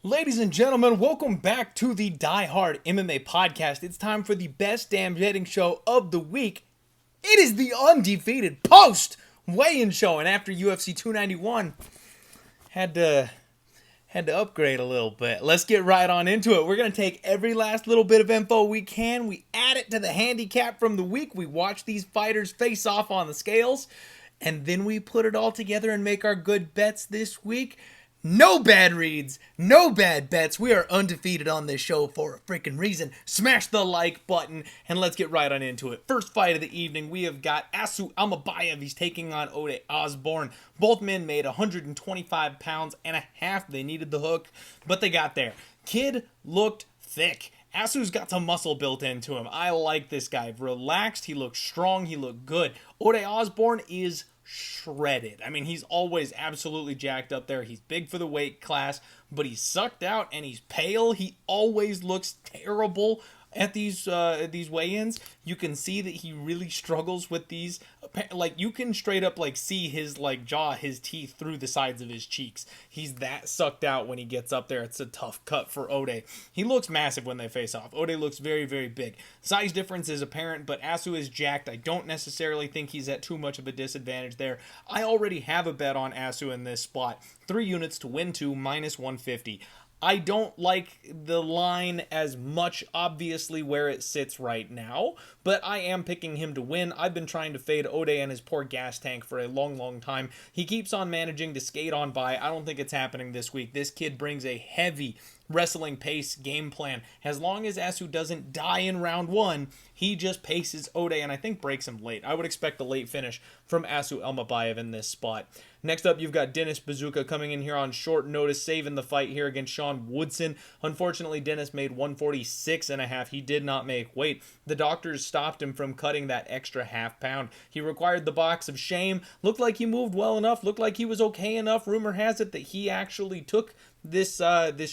Ladies and gentlemen, welcome back to the Die Hard MMA podcast. It's time for the best damn betting show of the week. It is the undefeated post weigh-in show, and after UFC 291, had to upgrade a little bit. Let's get right on into it. We're going to take every last little bit of info we can. We add it to the handicap from the week. We watch these fighters face off on the scales, and then we put it all together and make our good bets this week. No bad reads, no bad bets. We are undefeated on this show for a freaking reason. Smash the like button and let's get right on into it. First fight of the evening, we have got Asu Almabayev. He's taking on Ode Osborne. Both men made 125 pounds and a half. They needed the hook, but they got there. Kid looked thick. Asu's got some muscle built into him. I like this guy. Relaxed, he looked strong, he looked good. Ode Osborne is shredded. I mean, he's always absolutely jacked up there. He's big for the weight class, but he's sucked out and he's pale. He always looks terrible at these weigh-ins. You can see that he really struggles with these. Like, you can straight up like see his like jaw, his teeth through the sides of his cheeks. He's that sucked out when he gets up there. It's a tough cut for Ode. He looks massive when they face off. Ode looks very, very big. Size difference is apparent, but Asu is jacked. I don't necessarily think he's at too much of a disadvantage there. I already have a bet on Asu in this spot. 3 units to win 2, minus 150. I don't like the line as much, obviously, where it sits right now, but I am picking him to win. I've been trying to fade Ode and his poor gas tank for a long, long time. He keeps on managing to skate on by. I don't think it's happening this week. This kid brings a heavy wrestling pace game plan. As long as Asu doesn't die in round 1, he just paces Ode and I think breaks him late. I would expect a late finish from Asu Almabayev in this spot. Next up, you've got Dennis Bazooka coming in here on short notice, saving the fight here against Sean Woodson. Unfortunately, Dennis made 146.5. He did not make weight. The doctors stopped him from cutting that extra half pound. He required the box of shame. Looked like he moved well enough. Looked like he was okay enough. Rumor has it that he actually took this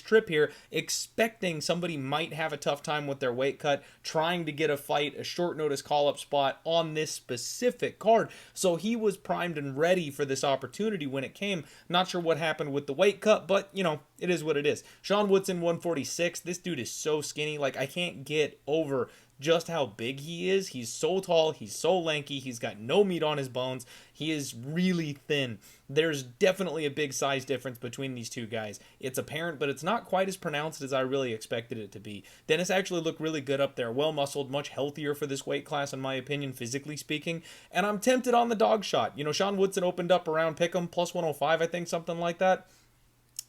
trip here expecting somebody might have a tough time with their weight cut, trying to get a fight, a short notice call-up spot on this specific card. So he was primed and ready for this opportunity when it came. Not sure what happened with the weight cut, but you know, it is what it is. Sean Woodson 146. This dude is so skinny. Like, I can't get over just how big he is. He's so tall, he's so lanky, he's got no meat on his bones, he is really thin. There's definitely a big size difference between these two guys. It's apparent, but it's not quite as pronounced as I really expected it to be. Dennis actually looked really good up there, well muscled, much healthier for this weight class in my opinion, physically speaking, and I'm tempted on the dog shot. You know, Sean Woodson opened up around pick'em, plus 105, I think, something like that.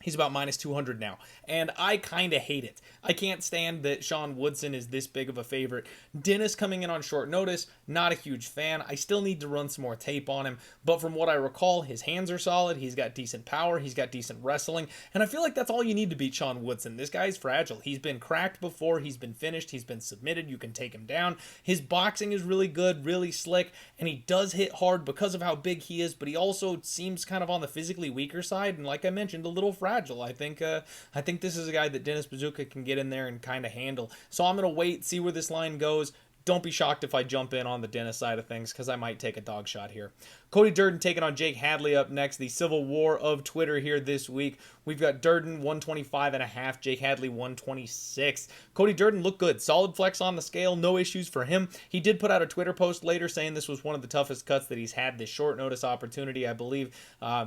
He's about minus 200 now, and I kind of hate it. I can't stand that Sean Woodson is this big of a favorite. Dennis coming in on short notice, not a huge fan. I still need to run some more tape on him, but from what I recall, his hands are solid, he's got decent power, he's got decent wrestling, and I feel like that's all you need to beat Sean Woodson. This guy's fragile. He's been cracked before, he's been finished, he's been submitted, you can take him down. His boxing is really good, really slick, and he does hit hard because of how big he is, but he also seems kind of on the physically weaker side, and like I mentioned, a little fragile. I think this is a guy that Dennis Bazooka can get in there and kind of handle. So I'm going to wait, see where this line goes. Don't be shocked if I jump in on the Dennis side of things because I might take a dog shot here. Cody Durden taking on Jake Hadley up next. The civil war of Twitter here this week. We've got Durden 125.5, Jake Hadley 126. Cody Durden looked good. Solid flex on the scale. No issues for him. He did put out a Twitter post later saying this was one of the toughest cuts that he's had this short notice opportunity, I believe.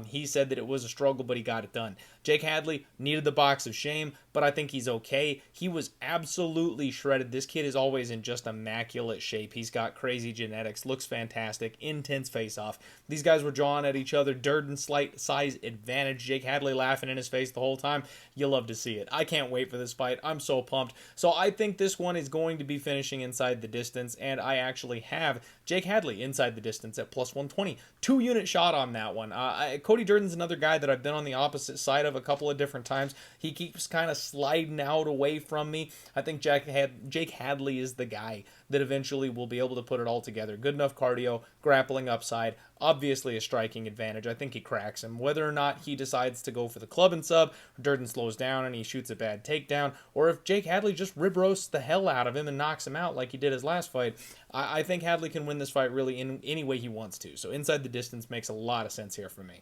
He said that it was a struggle, but he got it done. Jake Hadley needed the box of shame, but I think he's okay. He was absolutely shredded. This kid is always in just immaculate shape. He's got crazy genetics. Looks fantastic. Intense face-off. These guys were jawing at each other. Durden slight size advantage. Jake Hadley laughing in his face the whole time. You love to see it. I can't wait for this fight. I'm so pumped. So I think this one is going to be finishing inside the distance, and I actually have Jake Hadley inside the distance at plus 120. 2-unit shot on that one. Cody Durden's another guy that I've been on the opposite side of a couple of different times. He keeps kind of sliding out away from me. I think Jake Hadley is the guy that eventually will be able to put it all together. Good enough cardio, grappling upside, obviously a striking advantage. I think he cracks him. Whether or not he decides to go for the club and sub, Durden slows down and he shoots a bad takedown, or if Jake Hadley just rib roasts the hell out of him and knocks him out like he did his last fight, I think Hadley can win this fight really in any way he wants to. So inside the distance makes a lot of sense here for me.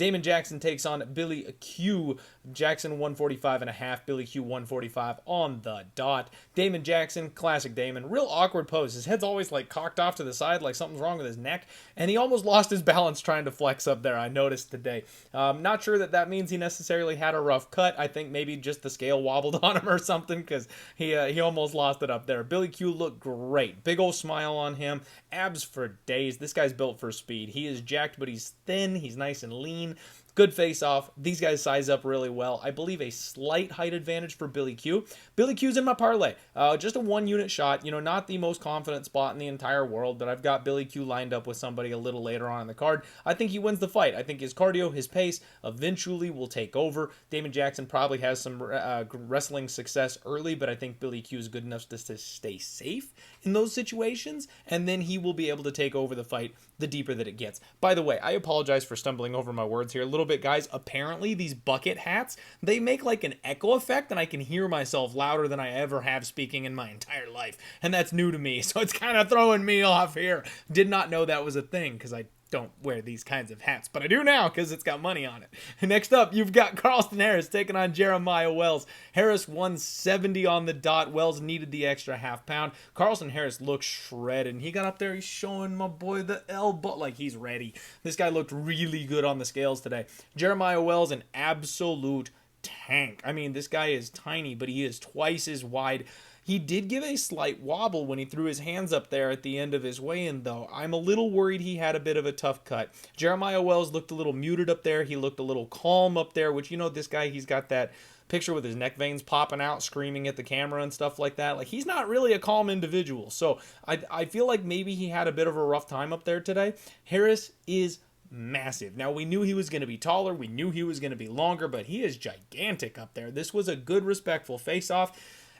Damon Jackson takes on Billy Q. Jackson 145.5, Billy Q 145 on the dot. Damon Jackson, classic Damon, real awkward pose. His head's always like cocked off to the side like something's wrong with his neck, and he almost lost his balance trying to flex up there, I noticed today. Not sure that means he necessarily had a rough cut. I think maybe just the scale wobbled on him or something, because he almost lost it up there. Billy Q looked great. Big old smile on him. Abs for days. This guy's built for speed. He is jacked, but he's thin. He's nice and lean. Good face-off. These guys size up really well. I believe a slight height advantage for Billy Q. Billy Q's in my parlay. Just a one-unit shot. Not the most confident spot in the entire world, but I've got Billy Q lined up with somebody a little later on in the card. I think he wins the fight. I think his cardio, his pace, eventually will take over. Damon Jackson probably has some wrestling success early, but I think Billy Q is good enough to stay safe in those situations, and then he will be able to take over the fight the deeper that it gets. By the way, I apologize for stumbling over my words here a little bit, guys. Apparently these bucket hats, they make like an echo effect, and I can hear myself louder than I ever have speaking in my entire life, and that's new to me, so it's kind of throwing me off here. Did not know that was a thing, because I don't wear these kinds of hats, but I do now because it's got money on it. Next up, you've got Carlston Harris taking on Jeremiah Wells. Harris 170 on the dot. Wells needed the extra half pound. Carlston Harris looks shredded, and he got up there. He's showing my boy the elbow like he's ready. This guy looked really good on the scales today. Jeremiah Wells, an absolute tank. I mean, this guy is tiny, but he is twice as wide. He did give a slight wobble when he threw his hands up there at the end of his weigh-in, though. I'm a little worried he had a bit of a tough cut. Jeremiah Wells looked a little muted up there. He looked a little calm up there, which, this guy, he's got that picture with his neck veins popping out, screaming at the camera and stuff like that. Like, he's not really a calm individual. So I feel like maybe he had a bit of a rough time up there today. Harris is massive. Now, we knew he was going to be taller. We knew he was going to be longer, but he is gigantic up there. This was a good, respectful face-off.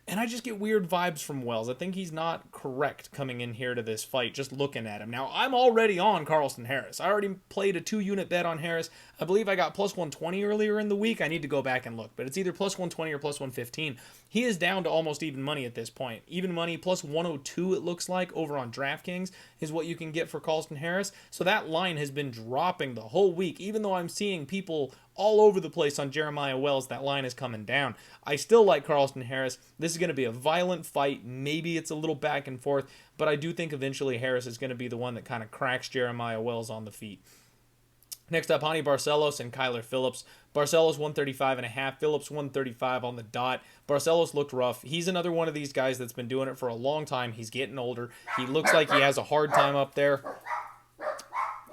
And I just get weird vibes from Wells. I think he's not correct coming in here to this fight, just looking at him. Now, I'm already on Carlston Harris. I already played a 2-unit bet on Harris. I believe I got plus 120 earlier in the week. I need to go back and look, but it's either plus 120 or plus 115. He is down to almost even money at this point. Even money, plus 102 it looks like, over on DraftKings is what you can get for Carlston Harris. So that line has been dropping the whole week. Even though I'm seeing people all over the place on Jeremiah Wells, that line is coming down. I still like Carlston Harris. This is going to be a violent fight. Maybe it's a little back and forth, but I do think eventually Harris is going to be the one that kind of cracks Jeremiah Wells on the feet. Next up, Hani Barcelos and Kyler Phillips. Barcelos 135.5, Phillips 135 on the dot. Barcelos looked rough. He's another one of these guys that's been doing it for a long time. He's getting older. He looks like he has a hard time up there.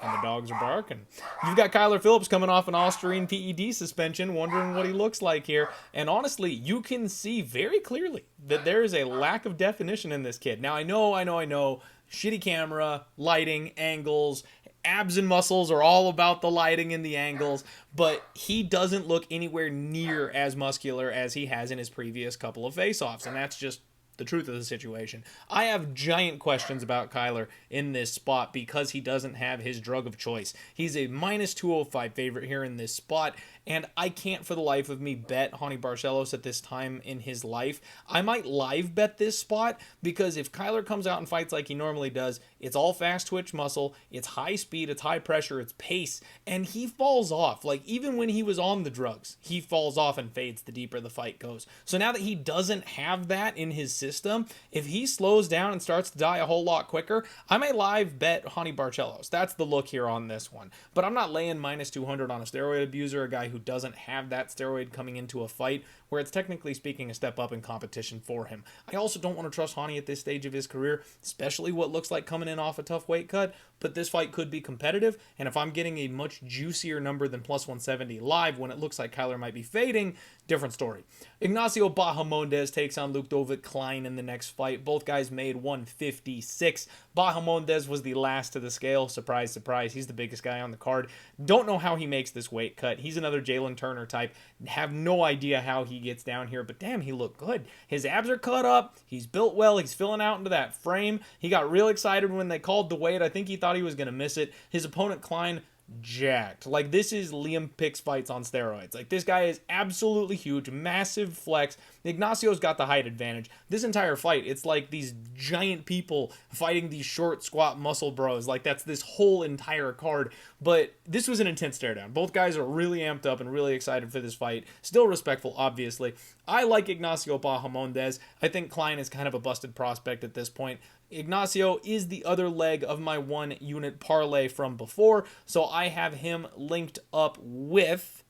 And the dogs are barking. You've got Kyler Phillips coming off an Austrian PED suspension, wondering what he looks like here. And honestly, you can see very clearly that there is a lack of definition in this kid. Now, I know. Shitty camera, lighting, angles, abs and muscles are all about the lighting and the angles, but he doesn't look anywhere near as muscular as he has in his previous couple of face-offs, and that's just the truth of the situation. I have giant questions about Kyler in this spot because he doesn't have his drug of choice. He's a minus 205 favorite here in this spot, and I can't for the life of me bet Hani Barcelos at this time in his life. I might live bet this spot because if Kyler comes out and fights like he normally does, it's all fast twitch muscle, it's high speed, it's high pressure, it's pace, and he falls off. Like, even when he was on the drugs, he falls off and fades the deeper the fight goes. So now that he doesn't have that in his system, if he slows down and starts to die a whole lot quicker, I may live bet Hani Barcelos. That's the look here on this one. But I'm not laying minus 200 on a steroid abuser, a guy who doesn't have that steroid coming into a fight where it's technically speaking a step up in competition for him. I also don't want to trust Hani at this stage of his career, especially what looks like coming in off a tough weight cut, but this fight could be competitive, and if I'm getting a much juicier number than plus 170 live when it looks like Kyler might be fading, different story. Ignacio Bahamondes takes on Ľudovít Klein in the next fight. Both guys made 156. Bahamondes was the last to the scale. Surprise, surprise. He's the biggest guy on the card. Don't know how he makes this weight cut. He's another Jalen Turner type. Have no idea how he gets down here, but damn, he looked good. His abs are cut up. He's built well. He's filling out into that frame. He got real excited when they called the weight. I think he thought he was going to miss it. His opponent, Klein, jacked. Like, this is Liam Pick's fights on steroids. Like, this guy is absolutely huge, massive flex. Ignacio's got the height advantage. This entire fight, it's like these giant people fighting these short, squat muscle bros. Like, that's this whole entire card. But this was an intense stare down. Both guys are really amped up and really excited for this fight. Still respectful, obviously. I like Ignacio Bahamondes. I think Klein is kind of a busted prospect at this point. Ignacio is the other leg of my 1 unit parlay from before, so I have him linked up with,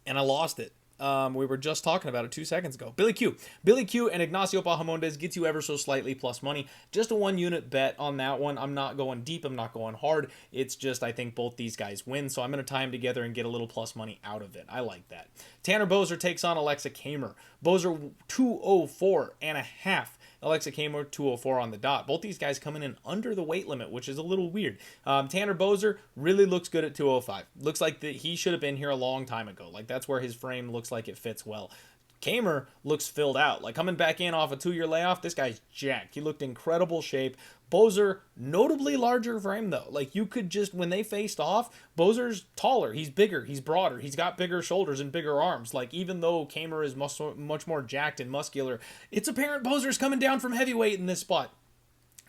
and I lost it. We were just talking about it 2 seconds ago. Billy Q. Billy Q and Ignacio Bahamondes gets you ever so slightly plus money. Just a 1 unit bet on that one. I'm not going deep. I'm not going hard. It's just I think both these guys win, so I'm going to tie them together and get a little plus money out of it. I like that. Tanner Boser takes on Aleksa Camur. Boser 204.5. Aleksa Camur 204 on the dot. Both these guys coming in under the weight limit, which is a little weird. Tanner Boser really looks good at 205. Looks like he should have been here a long time ago. Like, that's where his frame looks like it fits well. Camur looks filled out. Like, coming back in off a 2-year layoff, this guy's jacked. He looked incredible shape. Boser, notably larger frame, though. Like, you could just, when they faced off, Boser's taller. He's bigger. He's broader. He's got bigger shoulders and bigger arms. Like, even though Camur is much more jacked and muscular, it's apparent Boser's coming down from heavyweight in this spot.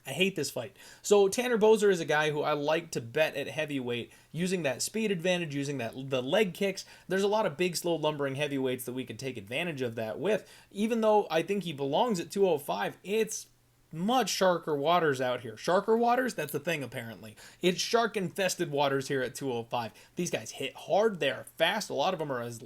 I hate this fight. So Tanner Boser is a guy who I like to bet at heavyweight using that speed advantage, using the leg kicks. There's a lot of big, slow, lumbering heavyweights that we could take advantage of that with. Even though I think he belongs at 205, it's much sharker waters out here. Sharker waters? That's the thing, apparently. It's shark-infested waters here at 205. These guys hit hard. They're fast. A lot of them are as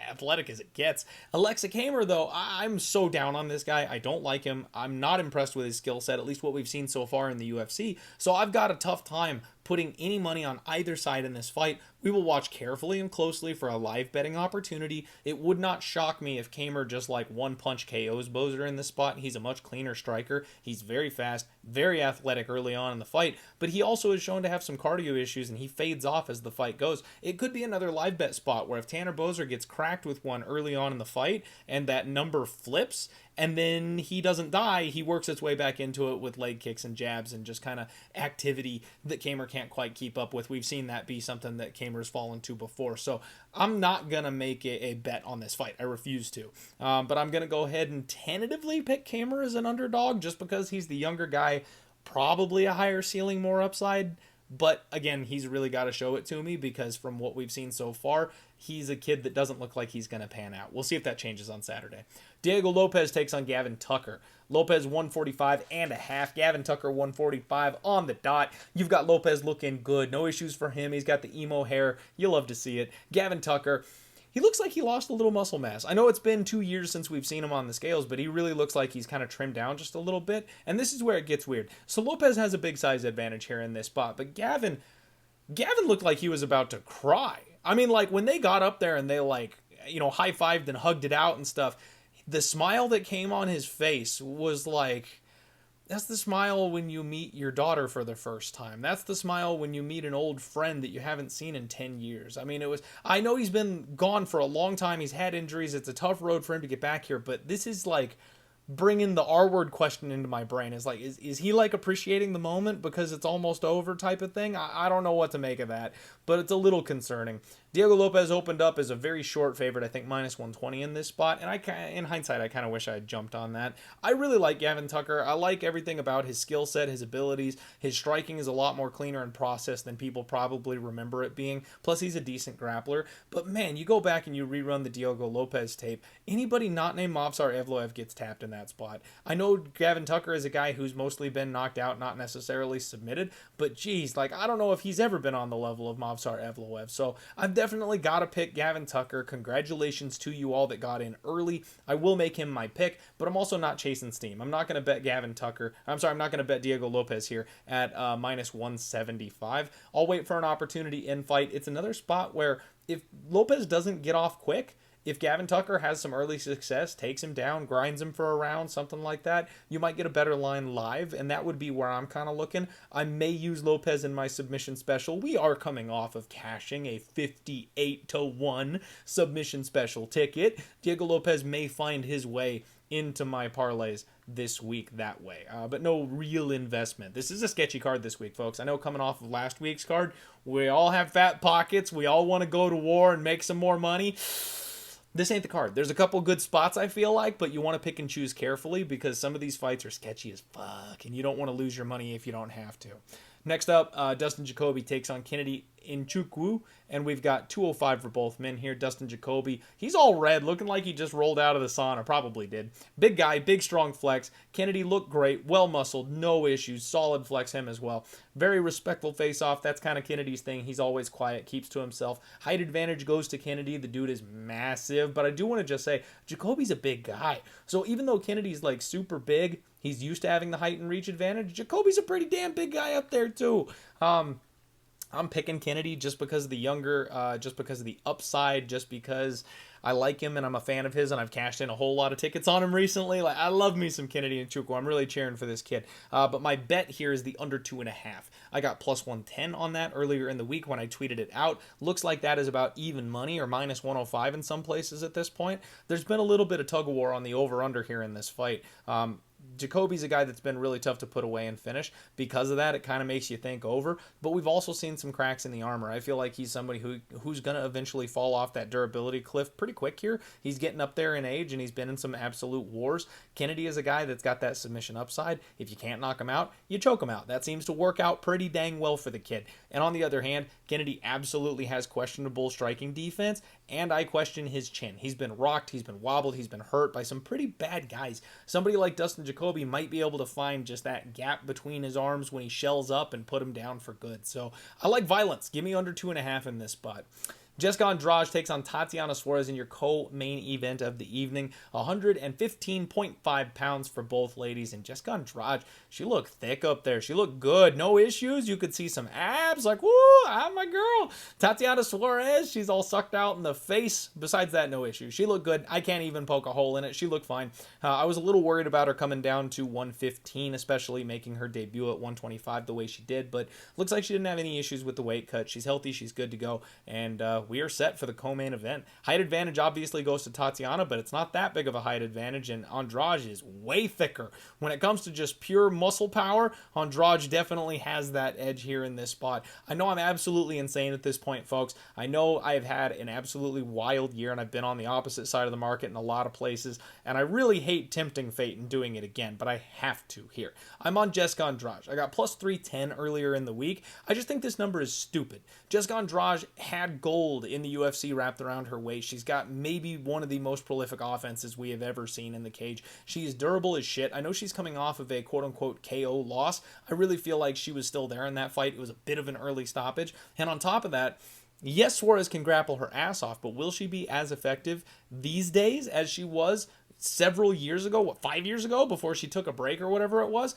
athletic as it gets. Aleksa Camur, though, I'm so down on this guy. I don't like him. I'm not impressed with his skill set, at least what we've seen so far in the UFC. So I've got a tough time putting any money on either side in this fight. We will watch carefully and closely for a live betting opportunity. It would not shock me if Camur just like one punch KOs Boser in this spot. He's a much cleaner striker. He's very fast, very athletic early on in the fight, but he also is shown to have some cardio issues and he fades off as the fight goes. It could be another live bet spot where if Tanner Boser gets cracked with one early on in the fight and that number flips, and then he doesn't die, he works its way back into it with leg kicks and jabs and just kind of activity that Camur can't quite keep up with. We've seen that be something that Camur's fallen to before. So I'm not going to make a bet on this fight. I refuse to. But I'm going to go ahead and tentatively pick Camur as an underdog just because he's the younger guy, probably a higher ceiling, more upside. But again, he's really got to show it to me because from what we've seen so far, he's a kid that doesn't look like he's going to pan out. We'll see if that changes on Saturday. Diego Lopes takes on Gavin Tucker. Lopez 145.5. Gavin Tucker 145 on the dot. You've got Lopez looking good. No issues for him. He's got the emo hair. You love to see it. Gavin Tucker, he looks like he lost a little muscle mass. I know it's been 2 years since we've seen him on the scales, but he really looks like he's kind of trimmed down just a little bit. And this is where it gets weird. So Lopez has a big size advantage here in this spot, but Gavin looked like he was about to cry. I mean, like, when they got up there and they, like, you know, high-fived and hugged it out and stuff, the smile that came on his face was like, that's the smile when you meet your daughter for the first time. That's the smile when you meet an old friend that you haven't seen in 10 years. I mean, I know he's been gone for a long time. He's had injuries. It's a tough road for him to get back here, but this is like bringing the R-word question into my brain. Is like, is he like appreciating the moment because it's almost over type of thing? I don't know what to make of that, but it's a little concerning. Diego Lopez opened up as a very short favorite, I think minus 120 in this spot, and in hindsight, I kind of wish I had jumped on that. I really like Gavin Tucker. I like everything about his skill set, his abilities. His striking is a lot more cleaner and processed than people probably remember it being. Plus, he's a decent grappler. But man, you go back and you rerun the Diego Lopez tape, anybody not named Movsar Evloev gets tapped in that spot. I know Gavin Tucker is a guy who's mostly been knocked out, not necessarily submitted, but geez, like, I don't know if he's ever been on the level of Movsar Evloev. So I've definitely got to pick Gavin Tucker. Congratulations to you all that got in early. I will make him my pick, but I'm also not chasing steam. I'm not going to bet Gavin Tucker. I'm not going to bet Diego Lopez here at minus 175. I'll wait for an opportunity in fight. It's another spot where if Lopez doesn't get off quick, if Gavin Tucker has some early success, takes him down, grinds him for a round, something like that, you might get a better line live, and that would be where I'm kind of looking. I may use Lopez in my submission special. We are coming off of cashing a 58-1 submission special ticket. Diego Lopez may find his way into my parlays this week that way. But no real investment. This is a sketchy card this week, folks. I know coming off of last week's card, we all have fat pockets. We all want to go to war and make some more money. This ain't the card. There's a couple good spots, I feel like, but you want to pick and choose carefully because some of these fights are sketchy as fuck, and you don't want to lose your money if you don't have to. Next up, Dustin Jacoby takes on Kennedy Nzechukwu, and we've got 205 for both men here. Dustin Jacoby, he's all red, looking like he just rolled out of the sauna, probably did. Big guy, big strong flex. Kennedy looked great, well muscled, no issues, solid flex him as well. Very respectful face-off. That's kind of Kennedy's thing. He's always quiet, keeps to himself. Height advantage goes to Kennedy. The dude is massive, but I do want to just say, Jacoby's a big guy. So even though Kennedy's like super big, he's used to having the height and reach advantage. Jacoby's a pretty damn big guy up there too. I'm picking Kennedy just because of the younger, just because of the upside, just because I like him and I'm a fan of his and I've cashed in a whole lot of tickets on him recently. Like, I love me some Kennedy Nzechukwu. I'm really cheering for this kid. But my bet here is the under 2.5. I got plus 110 on that earlier in the week when I tweeted it out. Looks like that is about even money or minus 105 in some places at this point. There's been a little bit of tug of war on the over-under here in this fight. Jacoby's a guy that's been really tough to put away and finish. Because of that, it kind of makes you think over. But we've also seen some cracks in the armor. I feel like he's somebody who's going to eventually fall off that durability cliff pretty quick here. He's getting up there in age, and he's been in some absolute wars. Kennedy is a guy that's got that submission upside. If you can't knock him out, you choke him out. That seems to work out pretty dang well for the kid. And on the other hand, Kennedy absolutely has questionable striking defense, and I question his chin. He's been rocked, he's been wobbled, he's been hurt by some pretty bad guys. Somebody like Dustin Jacoby might be able to find just that gap between his arms when he shells up and put him down for good. So I like violence. Give me under 2.5 in this spot. Jéssica Andrade takes on Tatiana Suarez in your co-main event of the evening. 115.5 pounds for both ladies. And Jéssica Andrade, she looked thick up there. She looked good. No issues. You could see some abs. Like, woo, I'm my girl. Tatiana Suarez, she's all sucked out in the face. Besides that, no issues. She looked good. I can't even poke a hole in it. She looked fine. I was a little worried about her coming down to 115, especially making her debut at 125 the way she did. But looks like she didn't have any issues with the weight cut. She's healthy. She's good to go. And we are set for the co-main event. Height advantage obviously goes to Tatiana, but it's not that big of a height advantage, and Andrade is way thicker. When it comes to just pure muscle power, Andrade definitely has that edge here in this spot. I know I'm absolutely insane at this point, folks. I know I've had an absolutely wild year, and I've been on the opposite side of the market in a lot of places, and I really hate tempting fate and doing it again, but I have to here. I'm on Jéssica Andrade. I got plus 310 earlier in the week. I just think this number is stupid. Jéssica Andrade had gold in the UFC wrapped around her waist. She's got maybe one of the most prolific offenses we have ever seen in the cage. She is durable as shit. I know she's coming off of a quote-unquote KO loss. I really feel like she was still there in that fight. It was a bit of an early stoppage. And on top of that, yes, Suarez can grapple her ass off, but will she be as effective these days as she was several years ago, 5 years ago, before she took a break or whatever it was?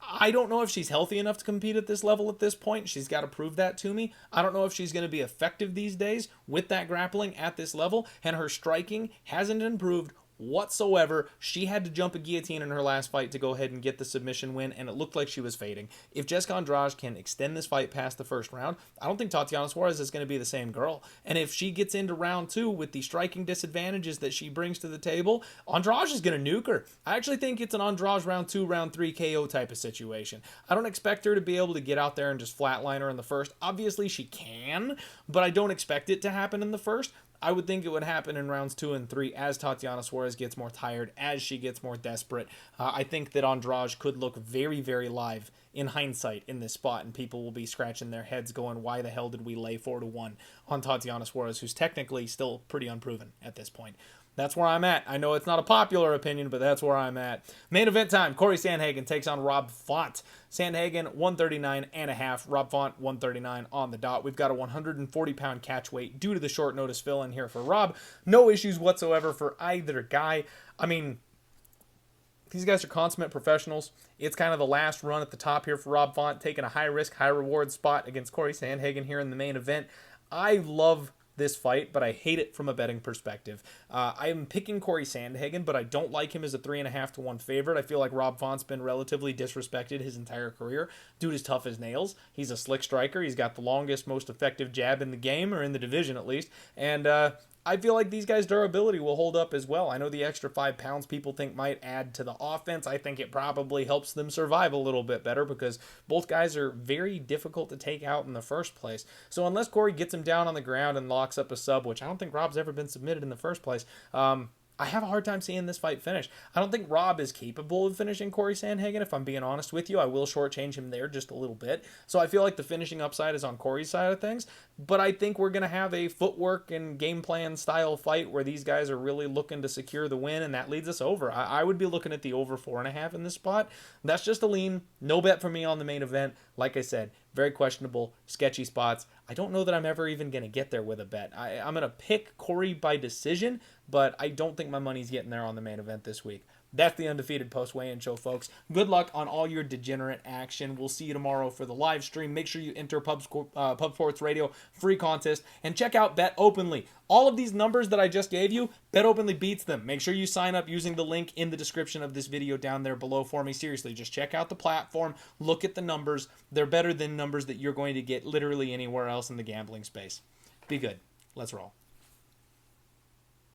I don't know if she's healthy enough to compete at this level at this point. She's got to prove that to me. I don't know if she's going to be effective these days with that grappling at this level, and her striking hasn't improved whatsoever. She had to jump a guillotine in her last fight to go ahead and get the submission win, and it looked like she was fading. If Jéssica Andrade can extend this fight past the first round, I don't think Tatiana Suarez is going to be the same girl. And if she gets into round 2 with the striking disadvantages that she brings to the table, Andrade is going to nuke her. I actually think it's an Andrade round 2, round 3 KO type of situation. I don't expect her to be able to get out there and just flatline her in the first. Obviously she can, but I don't expect it to happen in the first. I would think it would happen in rounds 2 and 3 as Tatiana Suarez gets more tired, as she gets more desperate. I think that Andrade could look very, very live in hindsight in this spot, and people will be scratching their heads going, why the hell did we lay 4-1 on Tatiana Suarez, who's technically still pretty unproven at this point. That's where I'm at. I know it's not a popular opinion, but that's where I'm at. Main event time. Cory Sandhagen takes on Rob Font. Sandhagen, 139.5. Rob Font, 139 on the dot. We've got a 140-pound catch weight due to the short notice fill-in here for Rob. No issues whatsoever for either guy. I mean, these guys are consummate professionals. It's kind of the last run at the top here for Rob Font, taking a high-risk, high-reward spot against Cory Sandhagen here in the main event. I love this fight, but I hate it from a betting perspective. I am picking Cory Sandhagen, but I don't like him as a 3.5 to 1 favorite. I feel like Rob Font's been relatively disrespected his entire career. Dude is tough as nails. He's a slick striker. He's got the longest, most effective jab in the game, or in the division at least. And I feel like these guys' durability will hold up as well. I know the extra 5 pounds people think might add to the offense. I think it probably helps them survive a little bit better because both guys are very difficult to take out in the first place. So unless Cory gets him down on the ground and locks up a sub, which I don't think Rob's ever been submitted in the first place, I have a hard time seeing this fight finish. I don't think Rob is capable of finishing Cory Sandhagen, if I'm being honest with you. I will shortchange him there just a little bit. So I feel like the finishing upside is on Cory's side of things. But I think we're going to have a footwork and game plan style fight where these guys are really looking to secure the win, and that leads us over. I would be looking at the over 4.5 in this spot. That's just a lean. No bet for me on the main event. Like I said, very questionable, sketchy spots. I don't know that I'm ever even going to get there with a bet. I'm going to pick Cory by decision, but I don't think my money's getting there on the main event this week. That's the Undefeated post-weigh-in show, folks. Good luck on all your degenerate action. We'll see you tomorrow for the live stream. Make sure you enter Pub Sports Radio free contest and check out Bet Openly. All of these numbers that I just gave you, Bet Openly beats them. Make sure you sign up using the link in the description of this video down there below for me. Seriously, just check out the platform. Look at the numbers. They're better than numbers that you're going to get literally anywhere else in the gambling space. Be good. Let's roll.